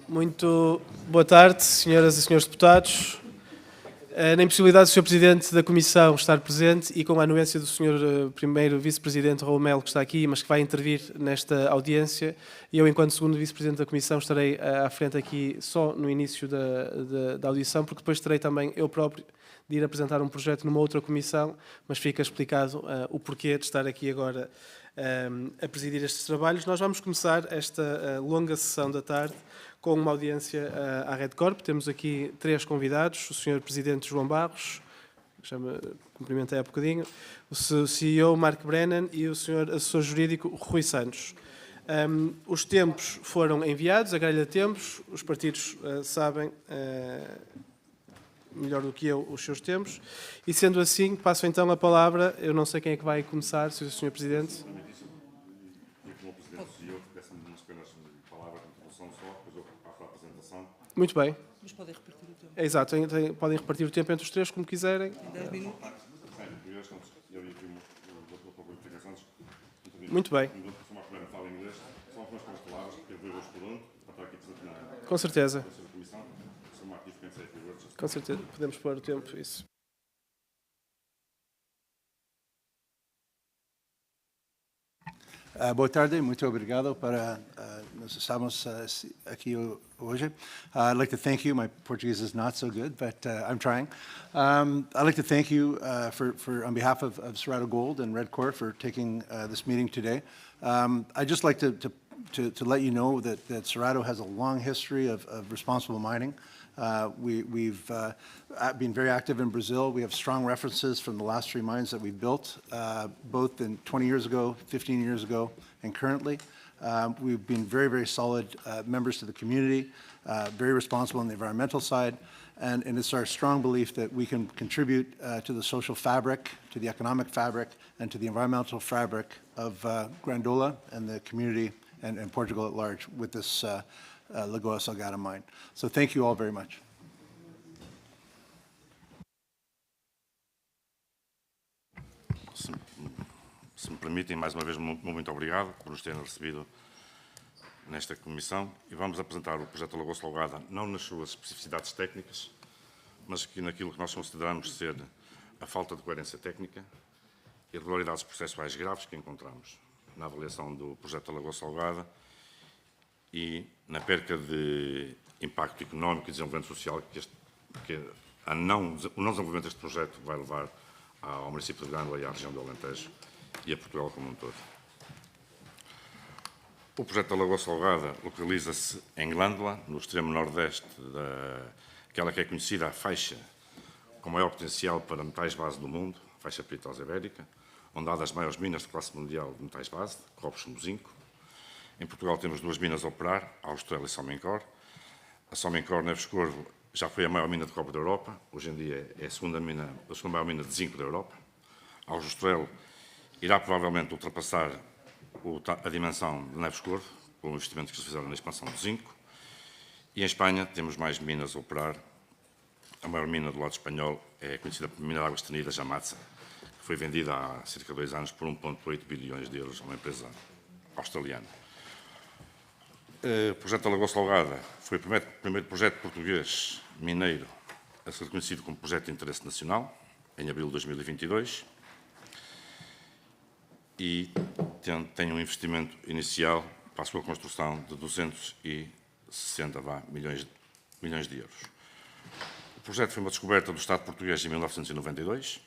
Muito boa tarde, senhoras e senhores deputados. Na impossibilidade do Sr. Presidente da Comissão estar presente e com a anuência do Sr. Primeiro Vice-Presidente Raul Melo, que está aqui, mas que vai intervir nesta audiência, e eu, enquanto Segundo Vice-Presidente da Comissão, estarei à frente aqui só no início da audição, porque depois terei também eu próprio de ir apresentar um projeto numa outra comissão, mas fica explicado o porquê de estar aqui agora a presidir estes trabalhos. Nós vamos começar esta longa sessão da tarde com uma audiência à RedCorp. Temos aqui 3 convidados: o Sr. Presidente João Barros, que cumprimentei há bocadinho, o CEO Mark Brennan e o Sr. Assessor Jurídico Rui Santos. Os tempos foram enviados, a grelha de tempos, os partidos sabem melhor do que eu os seus tempos, e sendo assim, passo então a palavra, eu não sei quem é que vai começar, se o Sr. Presidente. Muito bem. Mas podem repartir o tempo. Exato, podem repartir o tempo entre os 3 como quiserem. Tem 10 minutos. Muito bem. Com certeza. Com certeza. Podemos pôr o tempo, isso. Boa tarde, muito obrigado para nós estamos aqui hoje. I'd like to thank you. My Portuguese is not so good, but I'm trying. I'd like to thank you on behalf of Cerrado Gold and RedCorp for taking this meeting today. I'd just like to let you know that Cerrado has a long history of responsible mining. We've been very active in Brazil. We have strong references from the last 3 mines that we've built, both in 20 years ago, 15 years ago, and currently. We've been very, very solid members to the community, very responsible on the environmental side, and it's our strong belief that we can contribute to the social fabric, to the economic fabric, and to the environmental fabric of Grandola and the community and Portugal at large with this Lagoa Salgada mine. So thank you all very much. Se me permitem, mais uma vez, muito obrigado por nos terem recebido nesta comissão, e vamos apresentar o projeto da Lagoa Salgada, não nas suas especificidades técnicas, mas naquilo que nós consideramos ser a falta de coerência técnica e irregularidades processuais graves que encontramos na avaliação do projeto da Lagoa Salgada e na perca de impacto económico e desenvolvimento social que o não desenvolvimento deste projeto vai levar ao município de Grândola e à região do Alentejo e a Portugal como um todo. O projeto da Lagoa Salgada localiza-se em Grândola, no extremo nordeste daquela que é conhecida a faixa com maior potencial para metais base do mundo, a faixa peritosa ibérica, onde há das maiores minas de classe mundial de metais base, cobre como zinco. Em Portugal temos 2 minas a operar, a Austral e Salmencor. A Salmencor Neves Corvo já foi a maior mina de cobre da Europa, hoje em dia é a segunda maior mina de zinco da Europa. A Austral irá provavelmente ultrapassar a dimensão de Neves Corvo, pelo investimento que se fizeram na expansão do zinco. E em Espanha temos mais minas a operar. A maior mina do lado espanhol é conhecida por mina de águas tenidas, a Matsa, que foi vendida há cerca de 2 anos por 1,8 bilhões de euros a uma empresa australiana. O projeto da Lagoa Salgada foi o primeiro projeto português mineiro a ser reconhecido como projeto de interesse nacional, em abril de 2022, e tem um investimento inicial para a sua construção de 260 milhões de euros. O projeto foi uma descoberta do Estado português em 1992,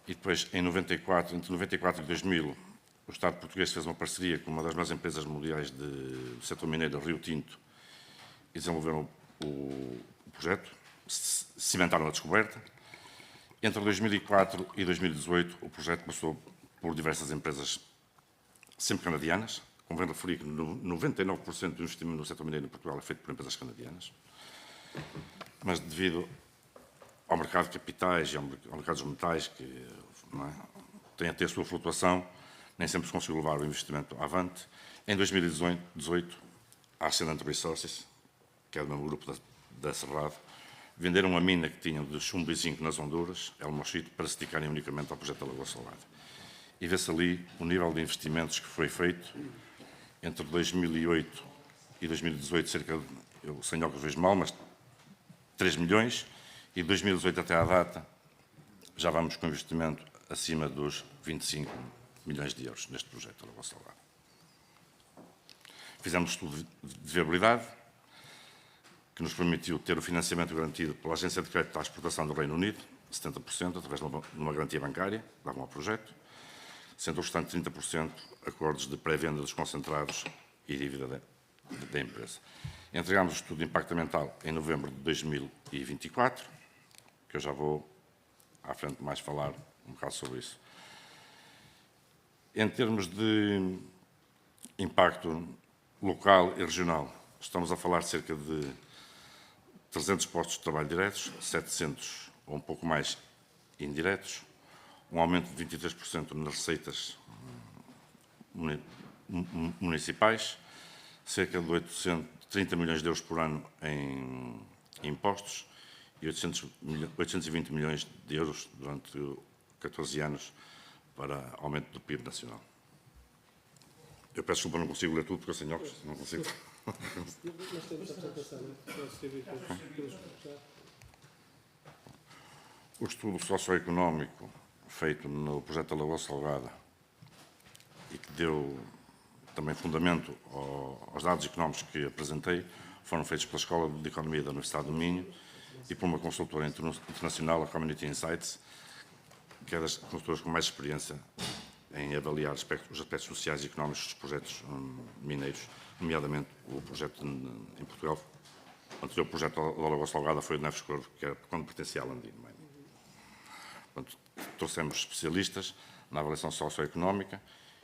e depois, entre 94 e 2000, o Estado português fez uma parceria com uma das maiores empresas mundiais do setor mineiro, Rio Tinto, e desenvolveram o projeto, cimentaram a descoberta. Entre 2004 e 2018, o projeto passou por diversas empresas, sempre canadianas. Convém referir que 99% do investimento no setor mineiro em Portugal é feito por empresas canadianas. Mas devido ao mercado de capitais e ao mercado dos metais, que tem a ter a sua flutuação, nem sempre se conseguiu levar o investimento avante. Em 2018, a Ascendant Resources, que é do mesmo grupo da Cerrado, venderam a mina que tinham de chumbo e zinco nas Honduras, El Mochito, para se dedicarem unicamente ao projeto da Lagoa Salgada. e vê-se ali o nível de investimentos que foi feito entre 2008 e 2018, cerca de, eu sem óculos vejo mal, mas 3 milhões, e de 2018 até à data já vamos com investimento acima dos 25 milhões de euros neste projeto da Lagoa Salgada. Fizemos estudo de viabilidade, que nos permitiu ter o financiamento garantido pela Agência de Crédito à Exportação do Reino Unido, 70%, através de uma garantia bancária, davam ao projeto, sendo o restante 30% acordos de pré-venda dos concentrados e dívida da empresa. Entregámos o estudo de impacto ambiental em novembro de 2024, que eu já vou à frente mais falar um bocado sobre isso. Em termos de impacto local e regional, estamos a falar de cerca de 300 postos de trabalho diretos, 700 ou um pouco mais indiretos, um aumento de 23% nas receitas municipais, cerca de 830 milhões de euros por ano em impostos e 820 milhões de euros durante 14 anos para aumento do PIB nacional. Eu peço desculpa, não consigo ler tudo porque eu sem óculos, não consigo. O estudo socioeconómico feito no projeto da Lagoa Salgada e que deu também fundamento aos dados económicos que apresentei foram feitos pela Escola de Economia da Universidade do Minho e por uma consultora internacional, a Community Insights, que é das consultoras com mais experiência em avaliar os aspectos sociais e económicos dos projetos mineiros, nomeadamente o projeto em Portugal. O anterior projeto da Lagoa Salgada foi o de Neves Corvo, que era quando pertencia à Landino. Portanto, trouxemos especialistas na avaliação socioeconómica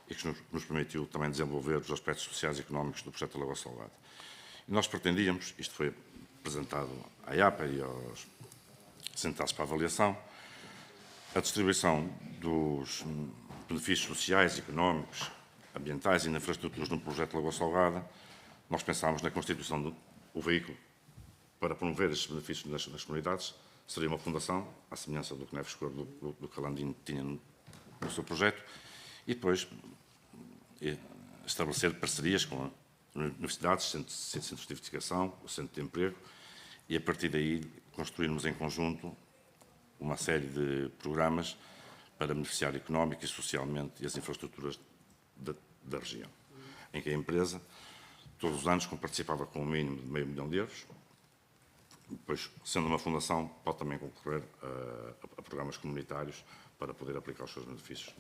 e que nos permitiu também desenvolver os aspectos sociais e económicos do projeto da Lagoa Salgada. E nós pretendíamos, isto foi apresentado à IAPA e aos sentados para avaliação, a distribuição dos benefícios sociais, económicos, ambientais e de infraestruturas no projeto Lagoa Salgada. Nós pensámos na constituição do veículo para promover estes benefícios nas comunidades. Seria uma fundação, à semelhança do que Neves Corvo, do que a Landino tinha no seu projeto, e depois estabelecer parcerias com universidades, centros de investigação, o centro de emprego, e a partir daí construirmos em conjunto uma série de programas para beneficiar económica e socialmente as infraestruturas da região, em que a empresa, todos os anos, participava com um mínimo de €500 mil. Depois, sendo uma fundação, pode também concorrer a programas comunitários para poder aplicar os seus benefícios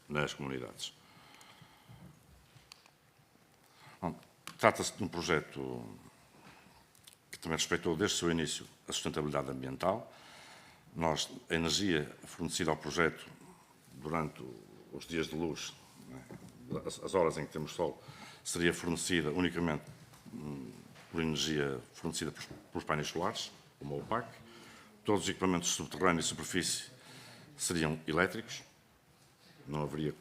nas comunidades. Trata-se de um projeto que também respeitou desde o seu início a sustentabilidade ambiental. A energia fornecida ao projeto durante os dias de luz, as horas em que temos sol, seria fornecida unicamente por energia fornecida por painéis solares, como a OPAC. Todos os equipamentos subterrâneos e superfície seriam elétricos. Não haveria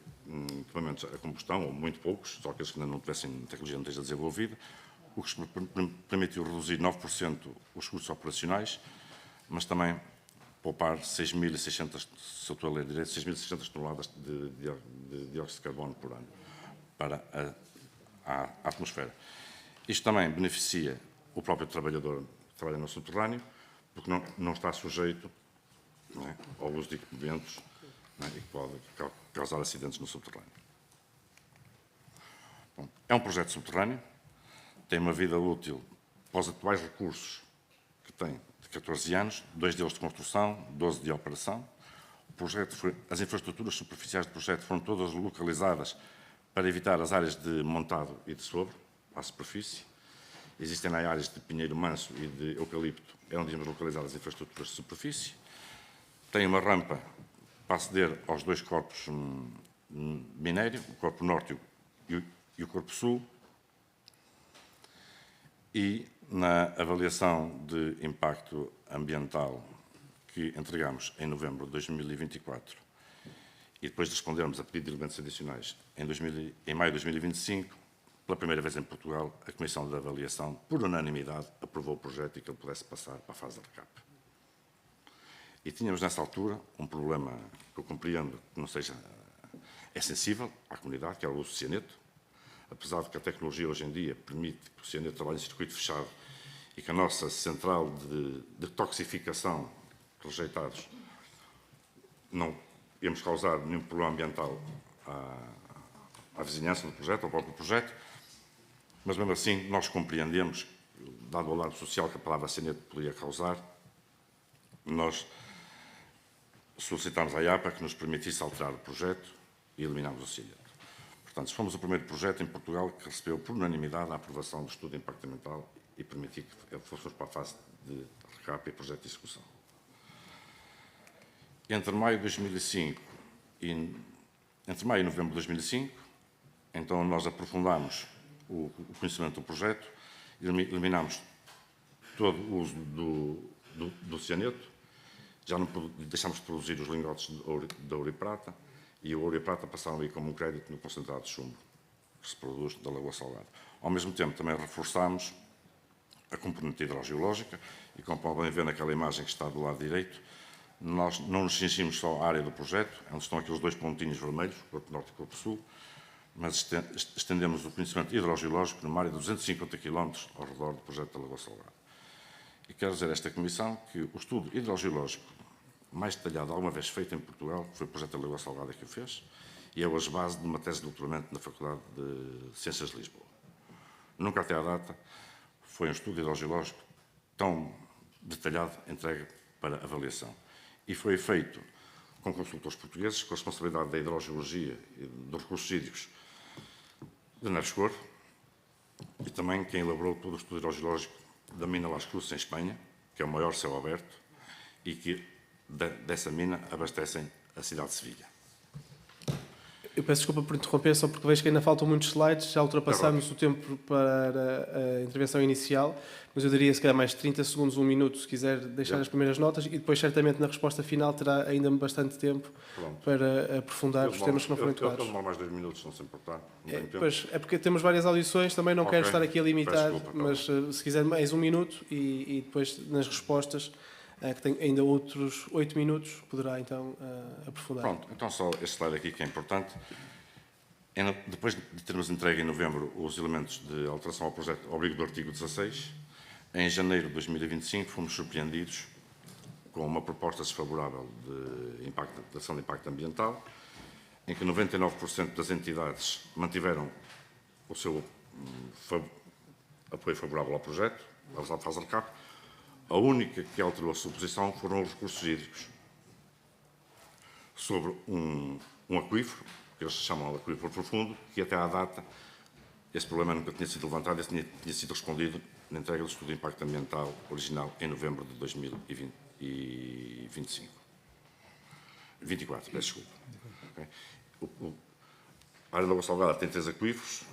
equipamentos a combustão, ou muito poucos, só aqueles que ainda não tivessem tecnologia não esteja desenvolvida, o que permitiu reduzir 9% os custos operacionais, mas também poupar 6.600, se eu estou a ler direito, 6.600 toneladas de dióxido de carbono por ano para a atmosfera. Isto também beneficia o próprio trabalhador que trabalha no subterrâneo, porque não está sujeito ao uso de equipamentos e que pode causar acidentes no subterrâneo. Bom, é um projeto subterrâneo, tem uma vida útil para os atuais recursos que tem de 14 anos, 2 deles de construção, 12 de operação. As infraestruturas superficiais do projeto foram todas localizadas para evitar as áreas de montado e de sobre, à superfície. Existem áreas de pinheiro manso e de eucalipto, é onde temos localizado as infraestruturas de superfície. Tem uma rampa para aceder aos 2 corpos minério, o corpo norte e o corpo sul. E na avaliação de impacto ambiental que entregamos em novembro de 2024 e depois de respondermos a pedido de elementos adicionais em maio de 2025, pela primeira vez em Portugal, a Comissão de Avaliação, por unanimidade, aprovou o projeto e que ele pudesse passar para a fase de recap. E tínhamos, nessa altura, um problema que eu compreendo que não seja é sensível à comunidade, que é o uso de cianeto, apesar de que a tecnologia hoje em dia permite que o cianeto trabalhe em circuito fechado e que a nossa central de toxificação de rejeitados não íamos causar nenhum problema ambiental à vizinhança do projeto, ao próprio projeto, mas mesmo assim nós compreendemos, dado o alarme social que a palavra cianeto poderia causar, nós solicitámos à IAPA que nos permitisse alterar o projeto e eliminarmos o cianeto. Portanto, fomos o primeiro projeto em Portugal que recebeu por unanimidade a aprovação do estudo de impacto ambiental e permitiu que fôssemos para a fase de recap e projeto de execução. Entre maio de 2005 entre maio e novembro de 2005, então nós aprofundámos o conhecimento do projeto, eliminámos todo o uso do cianeto, já não deixámos de produzir os lingotes de ouro e prata, e o ouro e a prata passaram aí como um crédito no concentrado de chumbo que se produz da Lagoa Salgada. Ao mesmo tempo, também reforçámos a componente hidrogeológica, e como podem ver naquela imagem que está do lado direito, nós não nos cingimos só à área do projeto, onde estão aqueles dois pontinhos vermelhos, Corpo Norte e Corpo Sul, mas estendemos o conhecimento hidrogeológico numa área de 250 km ao redor do projeto da Lagoa Salgada. E quero dizer a esta Comissão que o estudo hidrogeológico mais detalhado alguma vez feito em Portugal foi o projeto da Lagoa Salgada que o fez, e é hoje base de uma tese de doutoramento na Faculdade de Ciências de Lisboa. Nunca até à data foi um estudo hidrogeológico tão detalhado entregue para avaliação. E foi feito com consultores portugueses, com a responsabilidade da hidrogeologia e dos recursos hídricos de Neves Corvo, e também quem elaborou todo o estudo hidrogeológico da mina Las Cruzes, em Espanha, que é o maior céu aberto, e que dessa mina abastecem a cidade de Sevilha. Eu peço desculpa por interromper, só porque vejo que ainda faltam muitos slides, já ultrapassámos o tempo para a intervenção inicial, mas eu daria se calhar mais 30 segundos, 1 minuto, se quiser deixar as primeiras notas, e depois certamente na resposta final terá ainda bastante tempo para aprofundar os temas que não foram tocados. Eu demoro mais 2 minutos, não se importar. Não tenho tempo. Pois, é porque temos várias audições, também não quero estar aqui a limitar, Peço desculpa, mas se quiser mais 1 minuto e depois nas respostas, que tem ainda outros 8 minutos, poderá então aprofundar. Pronto, então só este slide aqui que é importante. Depois de termos entregue em novembro os elementos de alteração ao projeto ao abrigo do artigo 16, em janeiro de 2025 fomos surpreendidos com uma proposta desfavorável de ação de impacto ambiental, em que 99% das entidades mantiveram o seu apoio favorável ao projeto, a fase de recap. A única que alterou a sua posição foram os recursos hídricos sobre um aquífero, que eles chamam de aquífero profundo, que até à data esse problema nunca tinha sido levantado e tinha sido respondido na entrega do estudo de impacto ambiental original em novembro de 2024, peço desculpa. Okay? A área da Lagoa Salgada tem 3 aquíferos,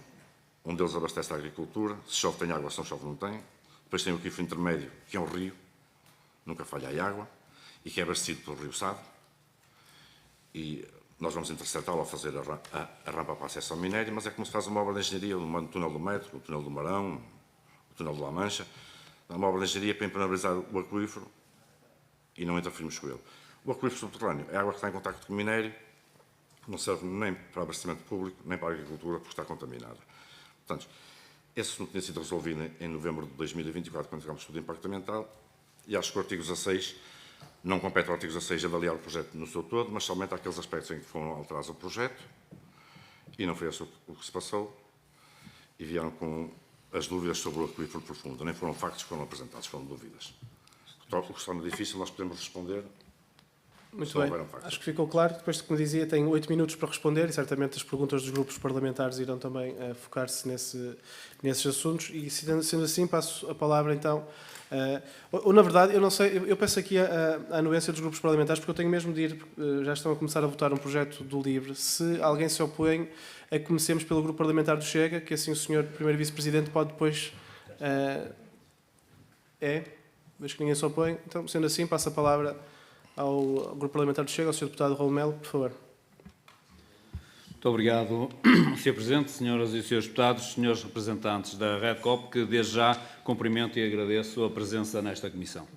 um deles abastece a agricultura, se chove tem água, se não chove não tem. Depois tem o aquífero intermédio, que é um rio, nunca falha a água, e que é abastecido pelo rio Sado. E nós vamos interceptá-lo ao fazer a rampa para acesso ao minério, mas é como se faz uma obra de engenharia, o túnel do Metro, o túnel do Marão, o túnel de La Mancha. É uma obra de engenharia para impermeabilizar o aquífero e não interferimos com ele. O aquífero subterrâneo é a água que está em contacto com o minério, não serve nem para abastecimento público, nem para a agricultura, porque está contaminada. Portanto, esse assunto tinha sido resolvido em novembro de 2024, quando tivemos o estudo de impacto ambiental, e acho que o artigo 16 não compete ao artigo 16 avaliar o projeto no seu todo, mas somente aqueles aspectos em que foram alterados o projeto, e não foi isso o que se passou, e vieram com as dúvidas sobre o aquífero profundo. Nem foram factos que foram apresentados, foram dúvidas. O que se torna difícil, nós podemos responder. Muito bem, acho que ficou claro. Depois, como dizia, tem 8 minutos para responder e certamente as perguntas dos grupos parlamentares irão também focar-se nesses assuntos. E sendo assim, passo a palavra então. Ou na verdade, eu não sei, eu peço aqui a anuência dos grupos parlamentares, porque eu tenho mesmo de ir, porque já estão a começar a votar um projeto do LIVRE. Se alguém se opõe, a que comecemos pelo grupo parlamentar do Chega, que assim o senhor primeiro vice-presidente pode depois... Vejo que ninguém se opõe. Então, sendo assim, passo a palavra ao grupo parlamentar do Chega, ao Sr. Deputado Raul Melo, por favor. Muito obrigado, Sr. Presidente, senhoras e senhores deputados, senhores representantes da REDCOP, que desde já cumprimento e agradeço a presença nesta comissão.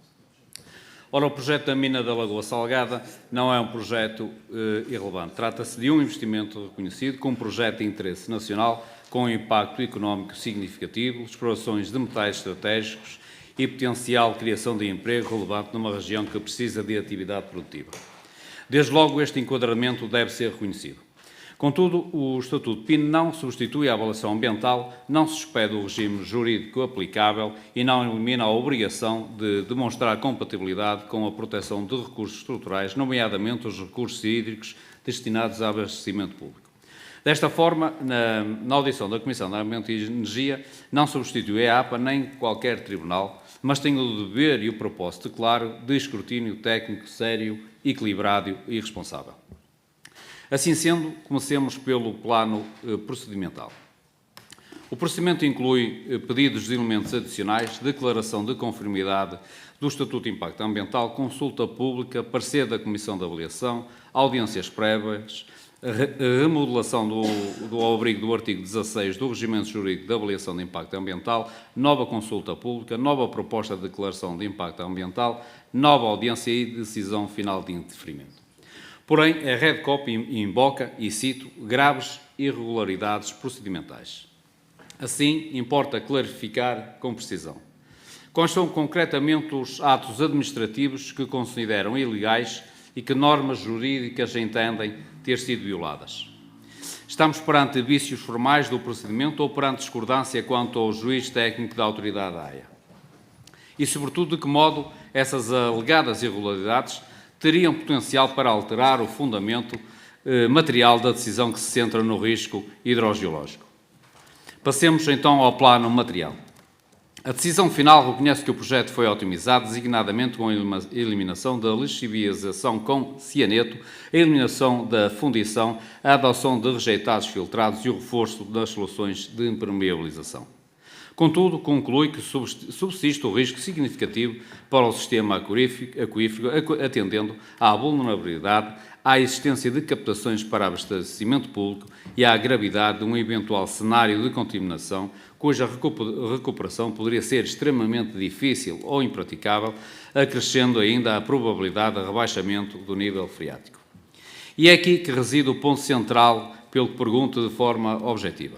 Ora, o projeto da mina da Lagoa Salgada não é um projeto irrelevante. Trata-se de um investimento reconhecido como projeto de interesse nacional, com impacto económico significativo, explorações de metais estratégicos e potencial criação de emprego relevante numa região que precisa de atividade produtiva. Desde logo, este enquadramento deve ser reconhecido. Contudo, o Estatuto de PIN não substitui a avaliação ambiental, não suspende o regime jurídico aplicável e não elimina a obrigação de demonstrar compatibilidade com a proteção de recursos estruturais, nomeadamente os recursos hídricos destinados a abastecimento público. Desta forma, na audição da Comissão de Ambiente e Energia, não substitui a APA nem qualquer tribunal, mas tem o dever e o propósito claro de escrutínio técnico sério, equilibrado e responsável. Assim sendo, comecemos pelo plano procedimental. O procedimento inclui pedidos de elementos adicionais, declaração de conformidade do Estatuto de Impacto Ambiental, consulta pública, parecer da Comissão de Avaliação, audiências prévias, remodelação do abrigo do artigo 16 do Regimento Jurídico de Avaliação de Impacto Ambiental, nova consulta pública, nova proposta de declaração de impacto ambiental, nova audiência e decisão final de indeferimento. Porém, a REDCOP invoca, e cito, graves irregularidades procedimentais. Assim, importa clarificar com precisão. Quais são concretamente os atos administrativos que consideram ilegais e que normas jurídicas entendem ter sido violadas? Estamos perante vícios formais do procedimento ou perante discordância quanto ao juiz técnico da autoridade da AIA? E, sobretudo, de que modo essas alegadas irregularidades teriam potencial para alterar o fundamento material da decisão que se centra no risco hidrogeológico. Passemos então ao plano material. A decisão final reconhece que o projeto foi otimizado, designadamente com a eliminação da lixiviação com cianeto, a eliminação da fundição, a adoção de rejeitados filtrados e o reforço das soluções de impermeabilização. Contudo, conclui que subsiste o risco significativo para o sistema aquífero, atendendo à vulnerabilidade, à existência de captações para abastecimento público e à gravidade de um eventual cenário de contaminação, cuja recuperação poderia ser extremamente difícil ou impraticável, acrescendo ainda a probabilidade de rebaixamento do nível freático. E é aqui que reside o ponto central, pelo que pergunto de forma objetiva.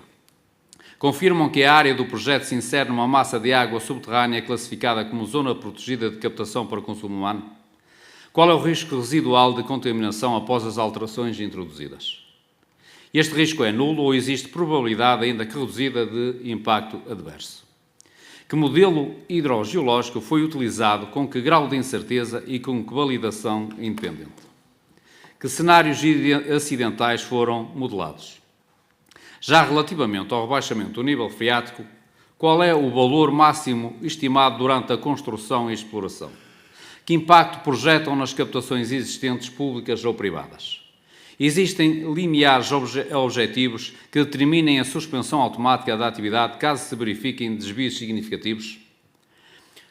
Confirmam que a área do projeto se insere numa massa de água subterrânea classificada como zona protegida de captação para consumo humano? Qual é o risco residual de contaminação após as alterações introduzidas? Este risco é nulo ou existe probabilidade ainda que reduzida de impacto adverso? Que modelo hidrogeológico foi utilizado, com que grau de incerteza e com que validação independente? Que cenários acidentais foram modelados? Já relativamente ao rebaixamento do nível freático, qual é o valor máximo estimado durante a construção e exploração? Que impacto projetam nas captações existentes públicas ou privadas? Existem limiares objetivos que determinem a suspensão automática da atividade caso se verifiquem desvios significativos?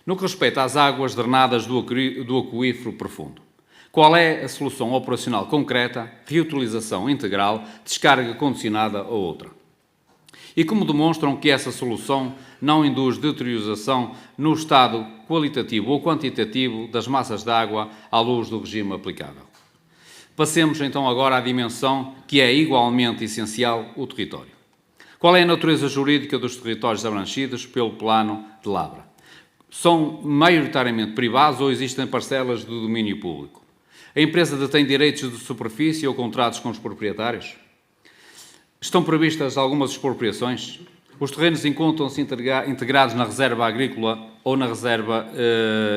No que respeita às águas drenadas do aquífero profundo, qual é a solução operacional concreta, reutilização integral, descarga condicionada ou outra? E como demonstram que essa solução não induz deterioração no estado qualitativo ou quantitativo das massas de água à luz do regime aplicável? Passemos então agora à dimensão que é igualmente essencial, o território. Qual é a natureza jurídica dos territórios abrangidos pelo plano de Lavra? São maioritariamente privados ou existem parcelas do domínio público? A empresa detém direitos de superfície ou contratos com os proprietários? Estão previstas algumas expropriações? Os terrenos encontram-se integrados na Reserva Agrícola ou na Reserva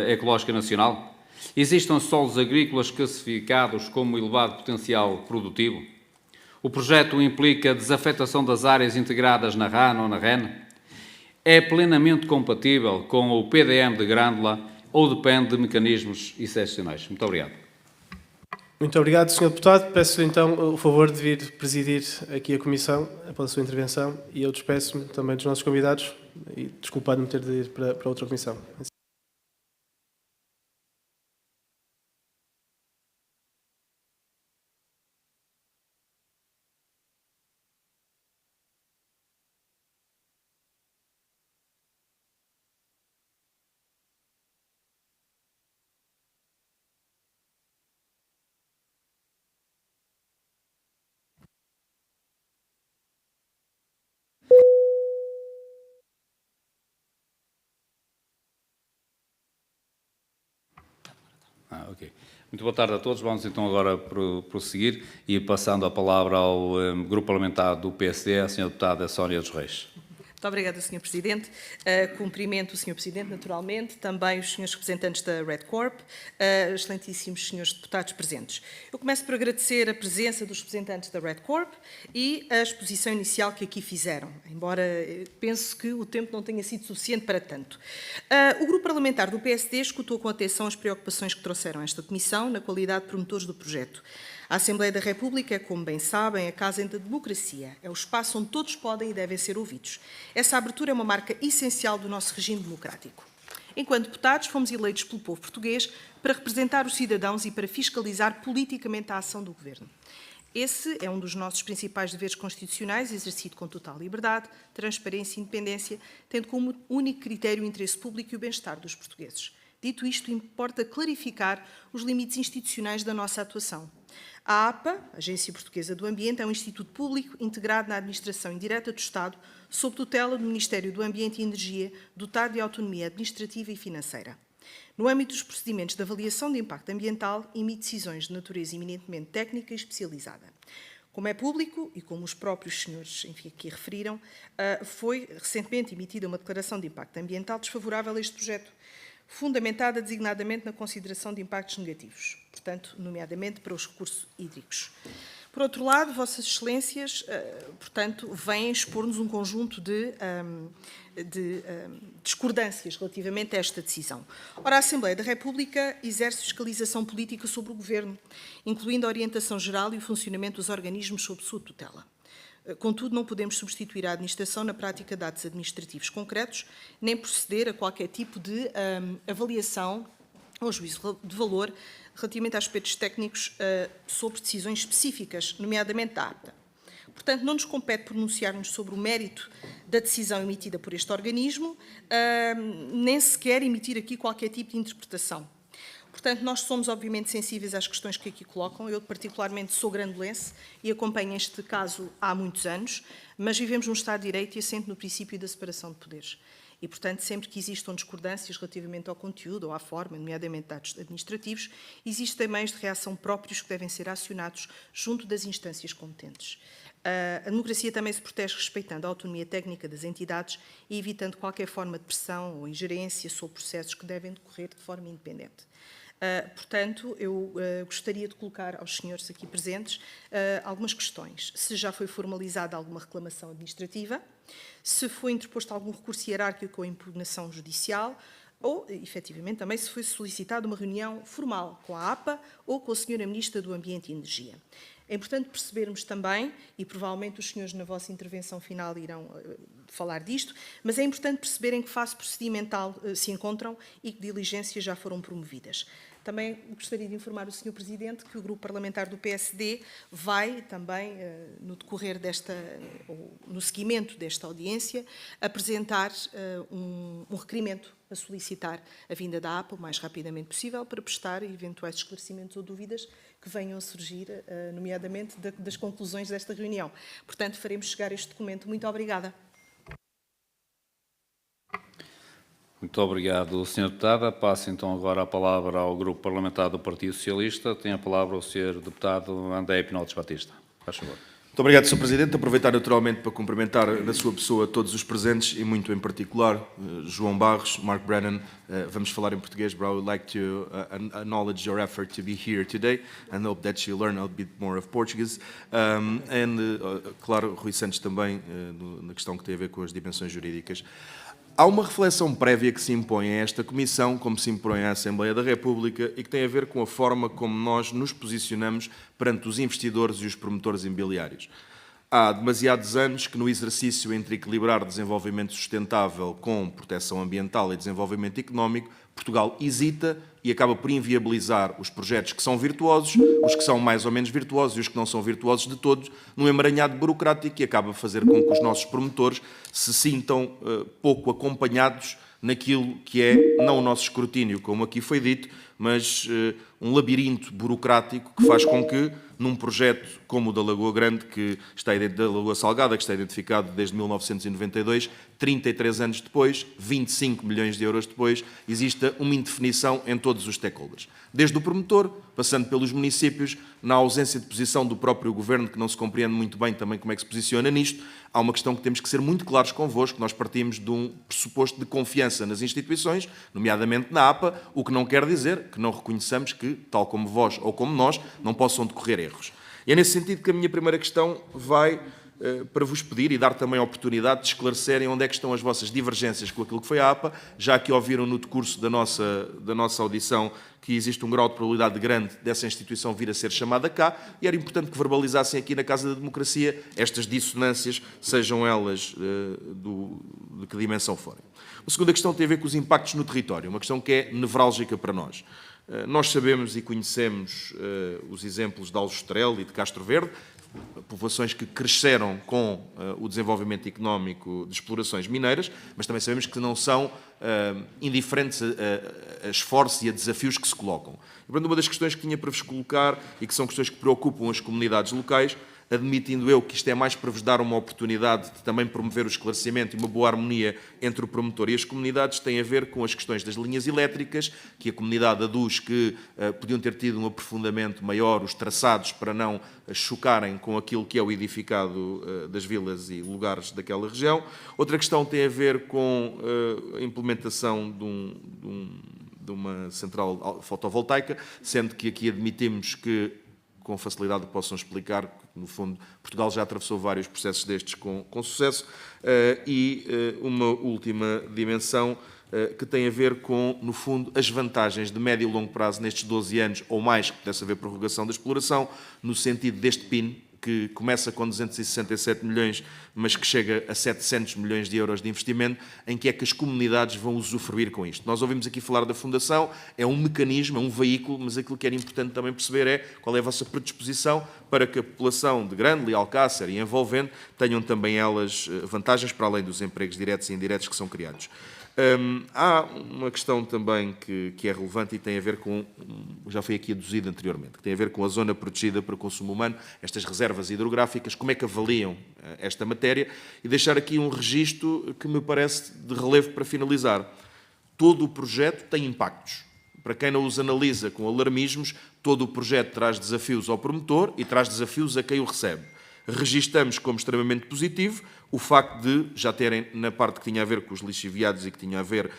Ecológica Nacional? Existem solos agrícolas classificados como elevado potencial produtivo? O projeto implica desafetação das áreas integradas na RAN ou na REN? É plenamente compatível com o PDM de Grândola ou depende de mecanismos excepcionais? Muito obrigado. Muito obrigado, Sr. Deputado. Peço então o favor de vir presidir aqui a Comissão após a sua intervenção e eu despeço-me também dos nossos convidados e desculpado-me ter de ir para outra comissão. Ok. Muito boa tarde a todos. Vamos então agora prosseguir e passando a palavra ao Grupo Parlamentar do PSD, a Sra. Deputada Sónia dos Reis. Muito obrigada, Sr. Presidente. Cumprimento o Sr. Presidente, naturalmente, também os senhores representantes da Red Corp, excelentíssimos senhores deputados presentes. Eu começo por agradecer a presença dos representantes da Red Corp e a exposição inicial que aqui fizeram, embora penso que o tempo não tenha sido suficiente para tanto. O Grupo Parlamentar do PSD escutou com atenção as preocupações que trouxeram a esta Comissão na qualidade de promotores do projeto. A Assembleia da República é, como bem sabem, a casa da democracia. É o espaço onde todos podem e devem ser ouvidos. Essa abertura é uma marca essencial do nosso regime democrático. Enquanto deputados, fomos eleitos pelo povo português para representar os cidadãos e para fiscalizar politicamente a ação do Governo. Esse é um dos nossos principais deveres constitucionais, exercido com total liberdade, transparência e independência, tendo como único critério o interesse público e o bem-estar dos portugueses. Dito isto, importa clarificar os limites institucionais da nossa atuação. A APA, Agência Portuguesa do Ambiente, é um instituto público integrado na administração indireta do Estado, sob tutela do Ministério do Ambiente e Energia, dotado de autonomia administrativa e financeira. No âmbito dos procedimentos de avaliação de impacto ambiental, emite decisões de natureza eminentemente técnica e especializada. Como é público, e como os próprios senhores aqui referiram, foi recentemente emitida uma declaração de impacto ambiental desfavorável a este projeto, fundamentada designadamente na consideração de impactos negativos, portanto, nomeadamente para os recursos hídricos. Por outro lado, Vossas Excelências, portanto, vêm expor-nos um conjunto de discordâncias relativamente a esta decisão. Ora, a Assembleia da República exerce fiscalização política sobre o Governo, incluindo a orientação geral e o funcionamento dos organismos sob sua tutela. Contudo, não podemos substituir a administração na prática de atos administrativos concretos, nem proceder a qualquer tipo de avaliação ou juízo de valor relativamente a aspectos técnicos sobre decisões específicas, nomeadamente da APTA. Portanto, não nos compete pronunciar-nos sobre o mérito da decisão emitida por este organismo, nem sequer emitir aqui qualquer tipo de interpretação. Portanto, nós somos obviamente sensíveis às questões que aqui colocam. Eu, particularmente, sou grandelense e acompanho este caso há muitos anos, mas vivemos num Estado de Direito e assente no princípio da separação de poderes. E, portanto, sempre que existam discordâncias relativamente ao conteúdo ou à forma, nomeadamente de atos administrativos, existem meios de reação próprios que devem ser acionados junto das instâncias competentes. A democracia também se protege respeitando a autonomia técnica das entidades e evitando qualquer forma de pressão ou ingerência sobre processos que devem decorrer de forma independente. Portanto, eu gostaria de colocar aos senhores aqui presentes algumas questões. Se já foi formalizada alguma reclamação administrativa, se foi interposto algum recurso hierárquico ou impugnação judicial, ou, efetivamente, também se foi solicitada uma reunião formal com a APA ou com a Sra. Ministra do Ambiente e Energia. É importante percebermos também, e provavelmente os senhores na vossa intervenção final irão falar disto, mas é importante perceber em que fase procedimental se encontram e que diligências já foram promovidas. Também gostaria de informar o Sr. Presidente que o Grupo Parlamentar do PSD vai também, no decorrer ou no seguimento desta audiência, apresentar um requerimento a solicitar a vinda da APA o mais rapidamente possível para prestar eventuais esclarecimentos ou dúvidas que venham a surgir, nomeadamente das conclusões desta reunião. Portanto, faremos chegar este documento. Muito obrigada. Muito obrigado, Sr. Deputada. Passo então agora a palavra ao Grupo Parlamentar do Partido Socialista. Tem a palavra o Sr. Deputado André Pinotes Batista. Faz favor. Muito obrigado, Sr. Presidente. Aproveitar naturalmente para cumprimentar na sua pessoa todos os presentes e muito em particular João Barros, Mark Brennan. Vamos falar em português, but I would like to acknowledge your effort to be here today and hope that you learn a bit more of Portuguese. Claro, Rui Santos também, na questão que tem a ver com as dimensões jurídicas. Há uma reflexão prévia que se impõe a esta Comissão, como se impõe à Assembleia da República, e que tem a ver com a forma como nós nos posicionamos perante os investidores e os promotores imobiliários. Há demasiados anos que, no exercício entre equilibrar desenvolvimento sustentável com proteção ambiental e desenvolvimento económico, Portugal hesita e acaba por inviabilizar os projetos que são virtuosos, os que são mais ou menos virtuosos e os que não são virtuosos de todos, num emaranhado burocrático, e acaba a fazer com que os nossos promotores se sintam pouco acompanhados naquilo que é, não o nosso escrutínio, como aqui foi dito, mas um labirinto burocrático que faz com que, num projeto como o da Lagoa Grande, que está da Lagoa Salgada, que está identificado desde 1992, 33 anos depois, 25 milhões de euros depois, exista uma indefinição em todos os stakeholders. Desde o promotor, passando pelos municípios, na ausência de posição do próprio Governo, que não se compreende muito bem também como é que se posiciona nisto, há uma questão que temos que ser muito claros convosco. Nós partimos de um pressuposto de confiança nas instituições, nomeadamente na APA, o que não quer dizer que não reconheçamos que, tal como vós ou como nós, não possam decorrer erros. E é nesse sentido que a minha primeira questão vai para vos pedir e dar também a oportunidade de esclarecerem onde é que estão as vossas divergências com aquilo que foi a APA, já que ouviram no decurso da nossa audição que existe um grau de probabilidade grande dessa instituição vir a ser chamada cá, e era importante que verbalizassem aqui na Casa da Democracia estas dissonâncias, sejam elas de que dimensão forem. A segunda questão tem a ver com os impactos no território, uma questão que é nevrálgica para nós. Nós sabemos e conhecemos os exemplos de Aljustrel e de Castro Verde, povoações que cresceram com o desenvolvimento económico de explorações mineiras, mas também sabemos que não são indiferentes a esforços e a desafios que se colocam. E, portanto, uma das questões que tinha para vos colocar e que são questões que preocupam as comunidades locais, admitindo eu que isto é mais para vos dar uma oportunidade de também promover o esclarecimento e uma boa harmonia entre o promotor e as comunidades, tem a ver com as questões das linhas elétricas, que a comunidade aduz que podiam ter tido um aprofundamento maior, os traçados, para não chocarem com aquilo que é o edificado das vilas e lugares daquela região. Outra questão tem a ver com a implementação de uma central fotovoltaica, sendo que aqui admitimos que, com facilidade, possam explicar que, no fundo, Portugal já atravessou vários processos destes com sucesso. E uma última dimensão que tem a ver com, no fundo, as vantagens de médio e longo prazo nestes 12 anos ou mais que pudesse haver prorrogação da exploração, no sentido deste PIN, que começa com 267 milhões, mas que chega a 700 milhões de euros de investimento, em que é que as comunidades vão usufruir com isto. Nós ouvimos aqui falar da Fundação, é um mecanismo, é um veículo, mas aquilo que era importante também perceber é qual é a vossa predisposição para que a população de Grândola, Alcácer e envolvente tenham também elas vantagens, para além dos empregos diretos e indiretos que são criados. Há uma questão também que é relevante e tem a ver com, já foi aqui aduzida anteriormente, que tem a ver com a zona protegida para o consumo humano, estas reservas hidrográficas, como é que avaliam esta matéria, e deixar aqui um registro que me parece de relevo para finalizar. Todo o projeto tem impactos. Para quem não os analisa com alarmismos, todo o projeto traz desafios ao promotor e traz desafios a quem o recebe. Registamos como extremamente positivo o facto de já terem, na parte que tinha a ver com os lixiviados e que tinha a ver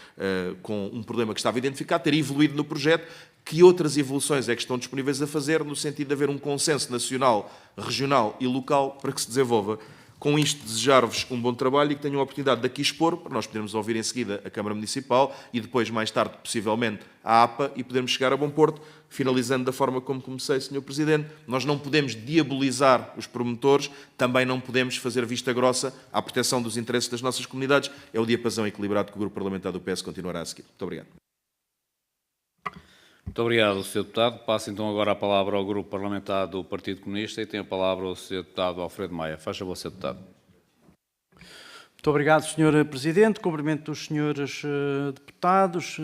com um problema que estava identificado, ter evoluído no projeto. Que outras evoluções é que estão disponíveis a fazer no sentido de haver um consenso nacional, regional e local para que se desenvolva? Com isto, desejar-vos um bom trabalho e que tenham a oportunidade de aqui expor, para nós podermos ouvir em seguida a Câmara Municipal e depois, mais tarde, possivelmente, a APA, e podermos chegar a bom porto. Finalizando da forma como comecei, Sr. Presidente, nós não podemos diabolizar os promotores, também não podemos fazer vista grossa à proteção dos interesses das nossas comunidades. É o diapasão equilibrado que o Grupo Parlamentar do PS continuará a seguir. Muito obrigado. Muito obrigado, Sr. Deputado. Passo então agora a palavra ao Grupo Parlamentar do Partido Comunista e tem a palavra o Sr. Deputado Alfredo Maia. Faz favor, Sr. Deputado. Muito obrigado, Sr. Presidente. Cumprimento os senhores deputados,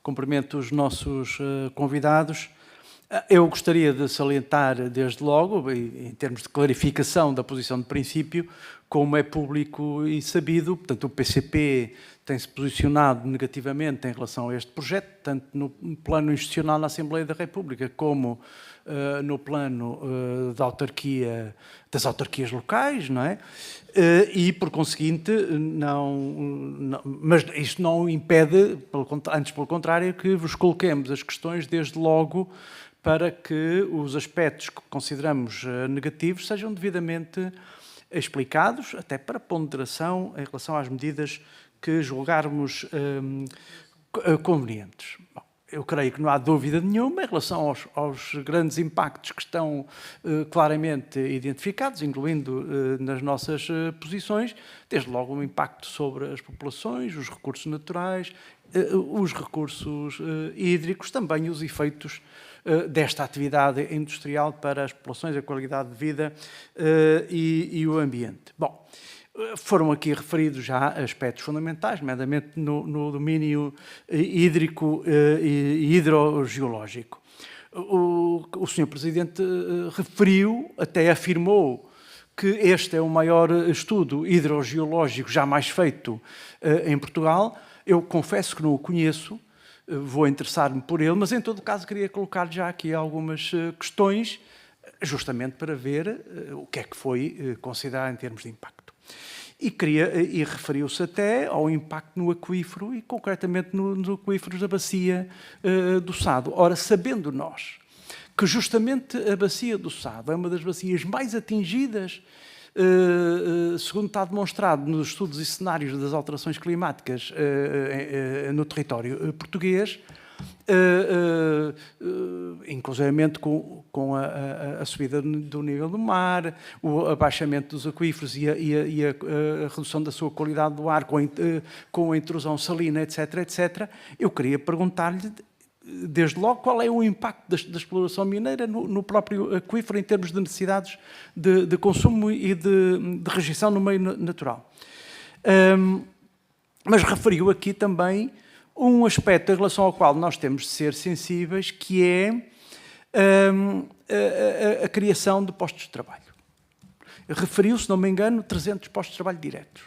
cumprimento os nossos convidados. Eu gostaria de salientar, desde logo, em termos de clarificação da posição de princípio, como é público e sabido, portanto, o PCP tem-se posicionado negativamente em relação a este projeto, tanto no plano institucional na Assembleia da República, como no plano das autarquias locais, não é? E, por conseguinte, mas isto não impede, antes pelo contrário, que vos coloquemos as questões desde logo para que os aspectos que consideramos negativos sejam devidamente explicados, até para ponderação em relação às medidas que julgarmos convenientes. Bom, eu creio que não há dúvida nenhuma em relação aos grandes impactos que estão claramente identificados, incluindo nas nossas posições, desde logo o impacto sobre as populações, os recursos naturais, os recursos hídricos, também os efeitos desta atividade industrial para as populações, a qualidade de vida e o ambiente. Bom, Foram aqui referidos já aspectos fundamentais, nomeadamente no domínio hídrico e hidrogeológico. O Sr. Presidente referiu, até afirmou, que este é o maior estudo hidrogeológico jamais feito em Portugal. Eu confesso que não o conheço, vou interessar-me por ele, mas em todo caso queria colocar já aqui algumas questões, justamente para ver o que é que foi considerado em termos de impacto. E referiu-se até ao impacto no aquífero e concretamente nos aquíferos da bacia do Sado. Ora, sabendo nós que justamente a bacia do Sado é uma das bacias mais atingidas, segundo está demonstrado nos estudos e cenários das alterações climáticas no território português, inclusivamente com a subida do nível do mar, o abaixamento dos aquíferos e a redução da sua qualidade do ar com a intrusão salina, etc., etc., eu queria perguntar-lhe, desde logo, qual é o impacto da exploração mineira no próprio aquífero em termos de necessidades de consumo e de rejeição no meio natural. Mas referiu aqui também um aspecto em relação ao qual nós temos de ser sensíveis, que é a criação de postos de trabalho. Referiu, se não me engano, 300 postos de trabalho diretos.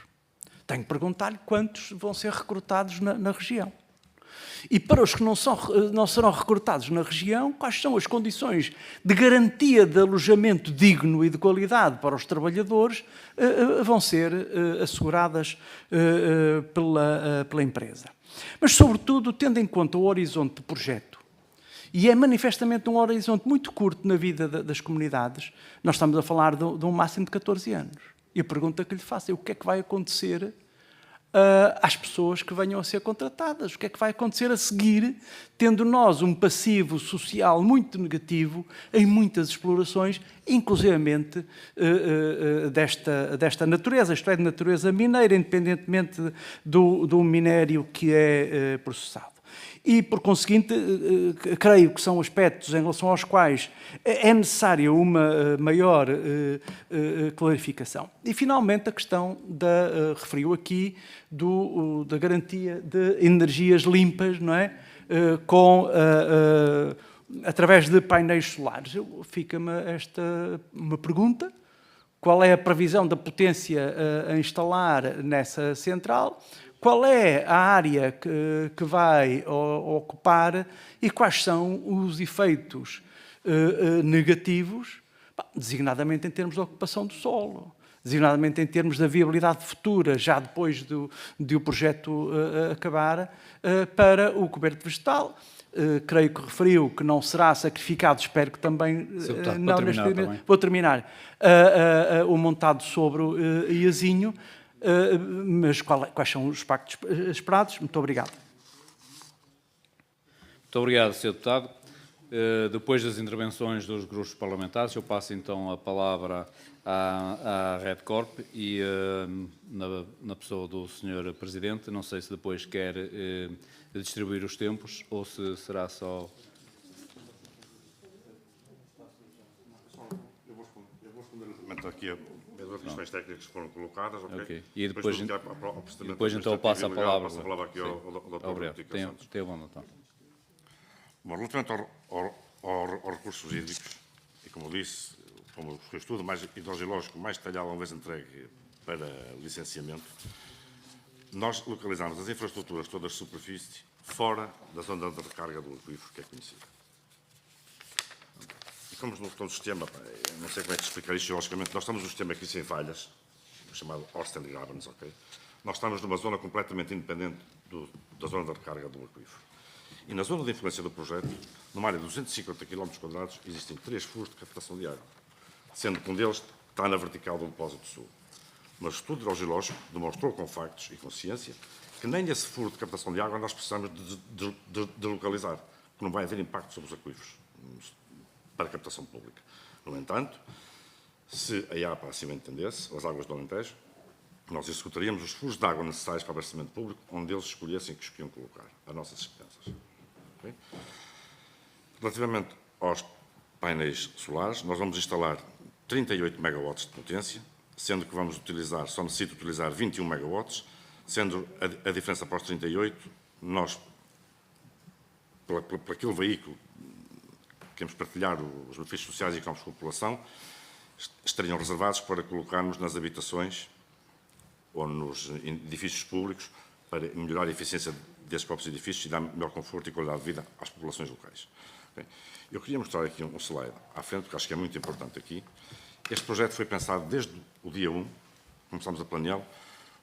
Tenho que perguntar-lhe quantos vão ser recrutados na região. E para os que não serão recrutados na região, quais são as condições de garantia de alojamento digno e de qualidade para os trabalhadores vão ser asseguradas pela empresa. Mas, sobretudo, tendo em conta o horizonte de projeto, e é manifestamente um horizonte muito curto na vida das comunidades, nós estamos a falar de um máximo de 14 anos. E a pergunta que lhe faço é o que é que vai acontecer às pessoas que venham a ser contratadas? O que é que vai acontecer a seguir, tendo nós um passivo social muito negativo em muitas explorações, inclusivamente desta natureza, isto é, de natureza mineira, independentemente do minério que é processado. E, por conseguinte, creio que são aspectos em relação aos quais é necessária uma maior clarificação. E, finalmente, a questão referiu aqui, da garantia de energias limpas, não é? Através de painéis solares. Fica-me uma pergunta: qual é a previsão da potência a instalar nessa central? Qual é a área que vai ocupar e quais são os efeitos negativos, designadamente em termos de ocupação do solo, designadamente em termos da viabilidade futura, já depois de o projeto acabar, para o coberto vegetal. Creio que referiu que não será sacrificado, espero que também... não, terminar, vou terminar. O montado sobre o iazinho. Mas quais são os impactos esperados? Muito obrigado. Muito obrigado, Sr. Deputado. Depois das intervenções dos grupos parlamentares, eu passo então a palavra à Redcorp e na pessoa do Sr. Presidente. Não sei se depois quer distribuir os tempos ou se será só... Eu vou responder aqui as questões técnicas que foram colocadas, ok? Okay. E depois então eu passo a palavra palavra aqui ao Dr. Obrigado. Tenha bom, doutor. Bom, relativamente aos recursos hídricos, e como disse, como o estudo mais hidrogeológico mais detalhado uma vez entregue para licenciamento, nós localizamos as infraestruturas todas de superfície fora da zona de recarga do aquífero, que é conhecida. E como no sistema, não sei como é que explicar isto geologicamente, nós estamos num sistema aqui sem falhas, chamado Horst and Grabens, ok? Nós estamos numa zona completamente independente da zona de recarga do aquífero. E na zona de influência do projeto, numa área de 250 km², existem 3 furos de captação de água, sendo que um deles está na vertical do depósito sul. Mas o estudo hidrogeológico demonstrou com factos e com ciência que nem esse furo de captação de água nós precisamos de localizar, porque não vai haver impacto sobre os aquíferos para a captação pública. No entanto, se a APA assim entendesse, as águas do Alentejo, nós executaríamos os furos de água necessários para o abastecimento público, onde eles escolhessem que escolhiam colocar as nossas expensas. Okay? Relativamente aos painéis solares, nós vamos instalar 38 megawatts de potência sendo que vamos utilizar, só necessito utilizar 21 megawatts, sendo a diferença para os 38, nós, por aquele veículo, queremos partilhar os benefícios sociais e económicos com a população, estariam reservados para colocarmos nas habitações ou nos edifícios públicos para melhorar a eficiência desses próprios edifícios e dar melhor conforto e qualidade de vida às populações locais. Okay? Eu queria mostrar aqui um slide à frente, porque acho que é muito importante aqui. Este projeto foi pensado desde o dia 1, começámos a planeá-lo,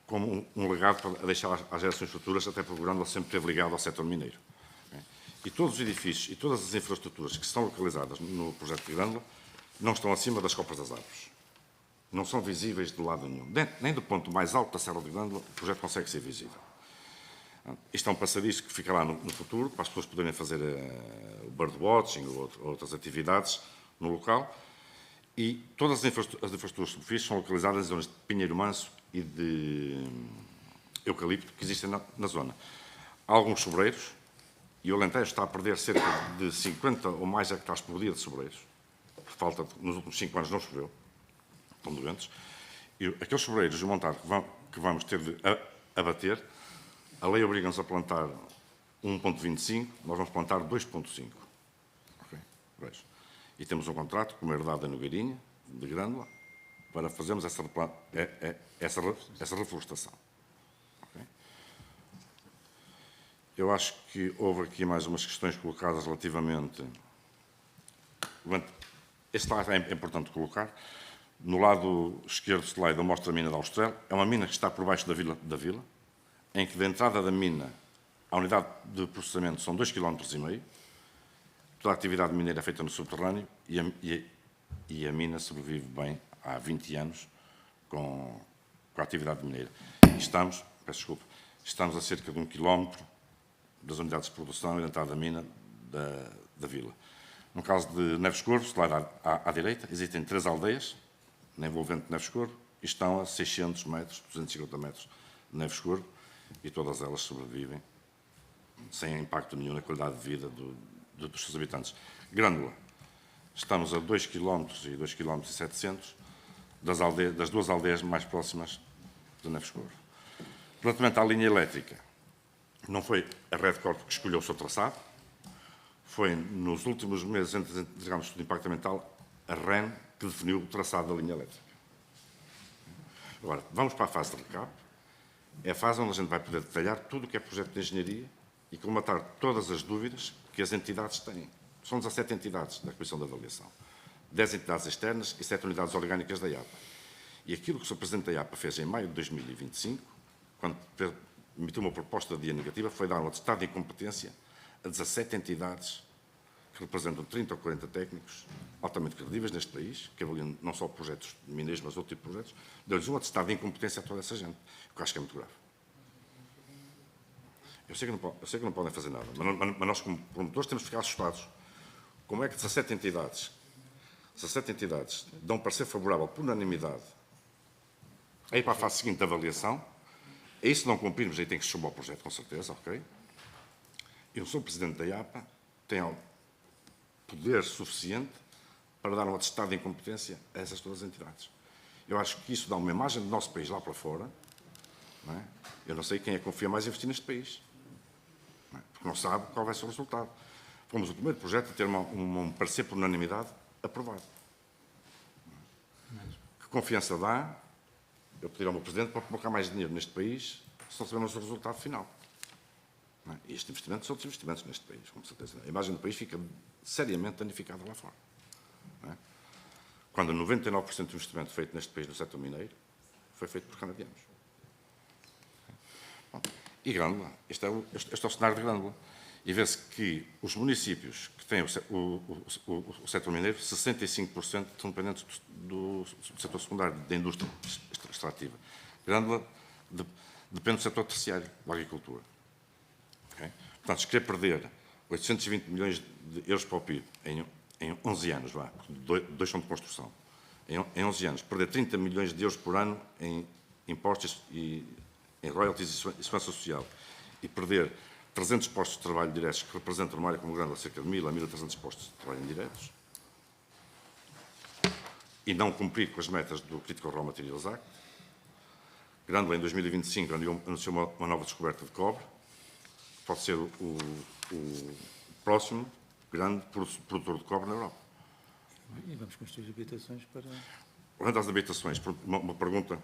como um legado para deixar às gerações futuras, até porque o Grândola sempre esteve ligado ao setor mineiro. Okay? E todos os edifícios e todas as infraestruturas que estão localizadas no projeto de Grândola não estão acima das copas das árvores. Não são visíveis de lado nenhum. Nem do ponto mais alto da Serra de Grândola o projeto consegue ser visível. Isto é um passadiço que ficará no futuro, para as pessoas poderem fazer o birdwatching ou outras atividades no local. E todas as infraestruturas superfícies são localizadas em zonas de pinheiro manso e de eucalipto que existem na zona. Há alguns sobreiros, e o Alentejo está a perder cerca de 50 ou mais hectares por dia de sobreiros. Por falta, nos últimos 5 anos não choveu, estão doentes. E aqueles sobreiros de montado que vamos ter de abater, a lei obriga-nos a plantar 1,25, nós vamos plantar 2,5. Okay? E temos um contrato com uma herdade da Nogueirinha, de Grândola, para fazermos essa reflorestação. Okay? Eu acho que houve aqui mais umas questões colocadas relativamente... Este slide é importante colocar. No lado esquerdo do slide eu mostro a mina da Austral. É uma mina que está por baixo da vila, em que da entrada da mina à unidade de processamento são 2,5 km. Toda a atividade mineira é feita no subterrâneo e a mina sobrevive bem há 20 anos com a atividade mineira. Estamos a cerca de 1 km das unidades de produção e da entrada da mina da vila. No caso de Neves Corvo, lá à direita, existem 3 aldeias na envolvente de Neves Corvo e estão a 600 metros, 250 metros de Neves Corvo e todas elas sobrevivem sem impacto nenhum na qualidade de vida dos seus habitantes. Grândola, estamos a 2 km e 2,7 km das 2 aldeias mais próximas de Neves Corvo. Relativamente à linha elétrica, não foi a Redcorp que escolheu o seu traçado, foi nos últimos meses, antes de entregarmos o estudo de impacto ambiental, a REN que definiu o traçado da linha elétrica. Agora, vamos para a fase de recap. É a fase onde a gente vai poder detalhar tudo o que é projeto de engenharia e colmatar todas as dúvidas que as entidades têm. São 17 entidades da Comissão de Avaliação, 10 entidades externas e 7 unidades orgânicas da IAPA. E aquilo que o Sr. Presidente da IAPA fez em maio de 2025, quando emitiu uma proposta de dia negativa, foi dar um atestado de incompetência a 17 entidades que representam 30 ou 40 técnicos altamente credíveis neste país, que avaliam não só projetos mineiros, mas outro tipo de projetos, deu-lhes um atestado de incompetência a toda essa gente, o que eu acho que é muito grave. Eu sei que não podem fazer nada, mas nós, como promotores, temos que ficar assustados. Como é que 17 entidades dão um parecer favorável por unanimidade aí para a fase seguinte da avaliação, aí se não cumprirmos, aí tem que se chumbar o projeto, com certeza, ok? E o Sr. Presidente da IAPA tem poder suficiente para dar um atestado de incompetência a essas todas as entidades. Eu acho que isso dá uma imagem do nosso país lá para fora. Não é? Eu não sei quem é que confia mais em investir neste país. Não é? Porque não sabe qual vai ser o resultado. Fomos o primeiro projeto a ter um parecer por unanimidade aprovado. Que confiança dá eu pedir ao meu Presidente para colocar mais dinheiro neste país se não sabemos o resultado final. Não é? E estes investimentos são outros investimentos neste país, com certeza. A imagem do país fica seriamente danificada lá fora. Não é? Quando 99% do investimento feito neste país no setor mineiro foi feito por canadianos. Bom, e Grândola, este é o cenário de Grândola. E vê-se que os municípios que têm o setor mineiro, 65% estão dependentes do setor secundário, da indústria extrativa. Grândola depende do setor terciário, da agricultura. Okay? Portanto, se querer perder 820 milhões de euros para o PIB em 11 anos, dois são de construção, em 11 anos, perder 30 milhões de euros por ano em impostos e em royalties e segurança social, e perder 300 postos de trabalho diretos, que representam numa área como Grândola cerca de 1.000 a 1.300 postos de trabalho indiretos, e não cumprir com as metas do Critical Raw Materials Act. Grândola, em 2025, anunciou uma nova descoberta de cobre. Pode ser o próximo grande produtor de cobre na Europa. E vamos construir habitações para... Quanto às habitações, uma pergunta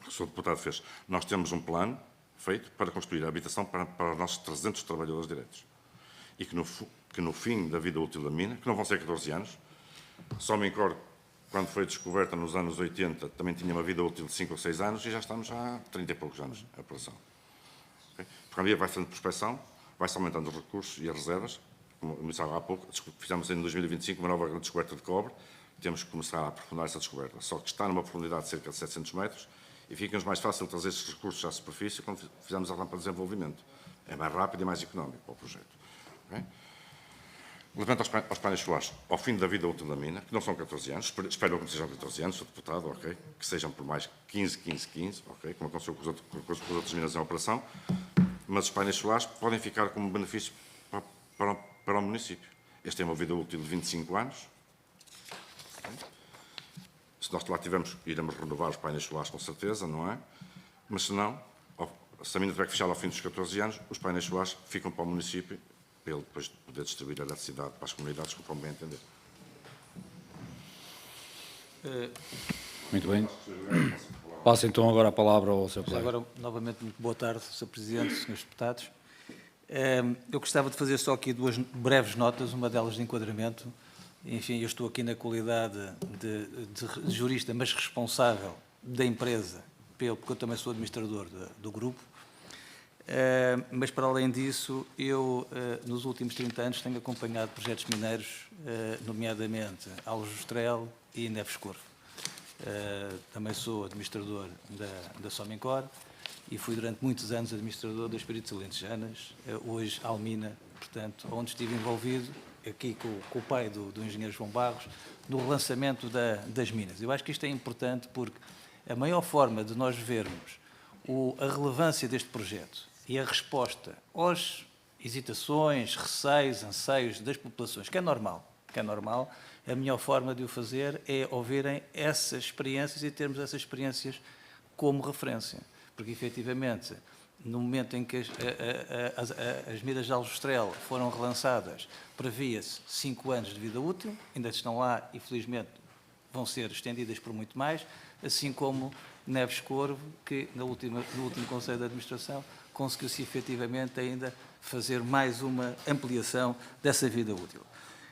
que o Sr. Deputado fez. Nós temos um plano feito para construir a habitação para os nossos 300 trabalhadores diretos. E que no fim da vida útil da mina, que não vão ser 14 anos, Somincor, quando foi descoberta nos anos 80, também tinha uma vida útil de 5 ou 6 anos e já estamos há 30 e poucos anos a operação. Okay? Porque a dia vai fazendo prospecção, vai-se aumentando os recursos e as reservas. Como começaram há pouco, fizemos em 2025 uma nova descoberta de cobre, temos que começar a aprofundar essa descoberta. Só que está numa profundidade de cerca de 700 metros e fica-nos mais fácil trazer esses recursos à superfície quando fizermos a rampa de desenvolvimento. É mais rápido e mais económico para o projeto. Okay? Relativamente aos painéis solares, ao fim da vida útil da mina, que não são 14 anos, espero que não sejam 14 anos, Sr. Deputado, ok? Que sejam por mais 15, ok? Como aconteceu com as outras minas em operação, mas os painéis solares podem ficar como benefício para o município. Este tem uma vida útil de 25 anos. Okay? Se nós lá tivermos, iremos renovar os painéis solares com certeza, não é? Mas se não, se a mina tiver que fechar ao fim dos 14 anos, os painéis solares ficam para o município para ele depois poder distribuir a eletricidade para as comunidades, conforme bem entender. Muito bem. Passo então agora a palavra ao Sr. Colega. Agora, novamente, muito boa tarde, Sr. Presidente, Srs. Deputados. Eu gostava de fazer só aqui duas breves notas, uma delas de enquadramento. Enfim, eu estou aqui na qualidade de jurista, mas responsável da empresa, porque eu também sou administrador do grupo. Mas, para além disso, eu, nos últimos 30 anos, tenho acompanhado projetos mineiros, nomeadamente Aljustrel e Neves Corvo. Também sou administrador da Somincor e fui durante muitos anos administrador das Espíritos Alentejanas, hoje Almina, portanto, onde estive envolvido, aqui com o pai do engenheiro João Barros, no relançamento das minas. Eu acho que isto é importante porque a maior forma de nós vermos a relevância deste projeto e a resposta às hesitações, receios, anseios das populações, que é normal, a melhor forma de o fazer é ouvirem essas experiências e termos essas experiências como referência. Porque, efetivamente, no momento em que as minas de Aljustrel foram relançadas, previa-se 5 anos de vida útil, ainda estão lá e, felizmente, vão ser estendidas por muito mais, assim como Neves Corvo, que no último Conselho de Administração conseguiu-se efetivamente ainda fazer mais uma ampliação dessa vida útil.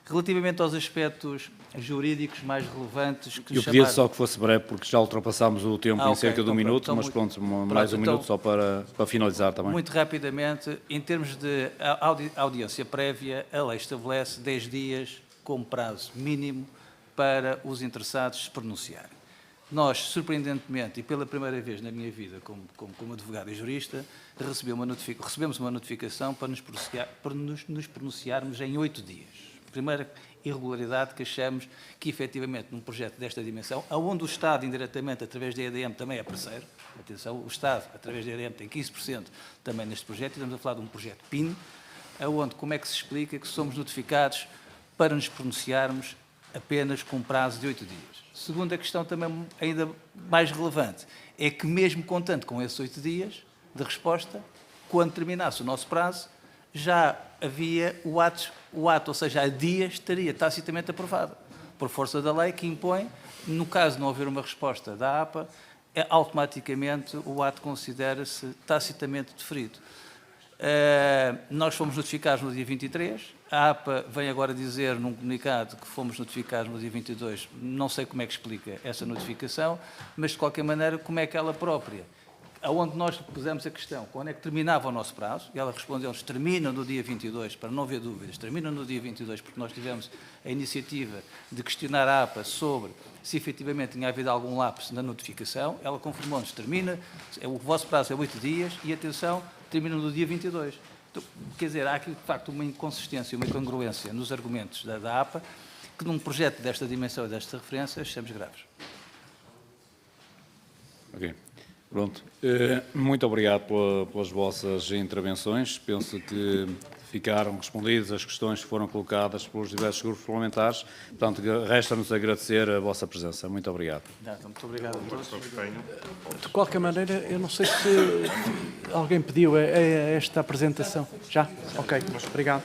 Relativamente aos aspectos jurídicos mais relevantes... Eu pedia só que fosse breve, porque já ultrapassámos o tempo em cerca de um minuto, mas pronto, mais um minuto só para finalizar também. Muito rapidamente, em termos de audiência prévia, a lei estabelece 10 dias como prazo mínimo para os interessados se pronunciarem. Nós, surpreendentemente, e pela primeira vez na minha vida como advogado e jurista, recebemos uma notificação para nos pronunciarmos em 8 dias. Primeira irregularidade que achamos que, efetivamente, num projeto desta dimensão, onde o Estado, indiretamente, através da EDM, também é parceiro, atenção, o Estado, através da EDM, tem 15% também neste projeto, e estamos a falar de um projeto PIN, onde, como é que se explica que somos notificados para nos pronunciarmos apenas com prazo de 8 dias. Segunda questão, também ainda mais relevante, é que mesmo contando com esses 8 dias de resposta, quando terminasse o nosso prazo, já havia o ato, ou seja, a dias estaria tacitamente aprovado, por força da lei que impõe, no caso de não haver uma resposta da APA, automaticamente o ato considera-se tacitamente deferido. Nós fomos notificados no dia 23, a APA vem agora dizer num comunicado que fomos notificados no dia 22, não sei como é que explica essa notificação, mas de qualquer maneira como é que ela própria, aonde nós pusemos a questão, quando é que terminava o nosso prazo, e ela respondeu-nos, termina no dia 22, para não haver dúvidas, termina no dia 22, porque nós tivemos a iniciativa de questionar a APA sobre se efetivamente tinha havido algum lapso na notificação, ela confirmou-nos, termina, o vosso prazo é 8 dias, e atenção, termina no dia 22. Então, quer dizer, há aqui, de facto, uma inconsistência, uma incongruência nos argumentos da APA, que num projeto desta dimensão e desta referência, achamos graves. Ok. Pronto. Muito obrigado pelas vossas intervenções. Penso que ficaram respondidas as questões que foram colocadas pelos diversos grupos parlamentares. Portanto, resta-nos agradecer a vossa presença. Muito obrigado. Muito obrigado a todos. De qualquer maneira, eu não sei se alguém pediu esta apresentação. Já? Ok, obrigado.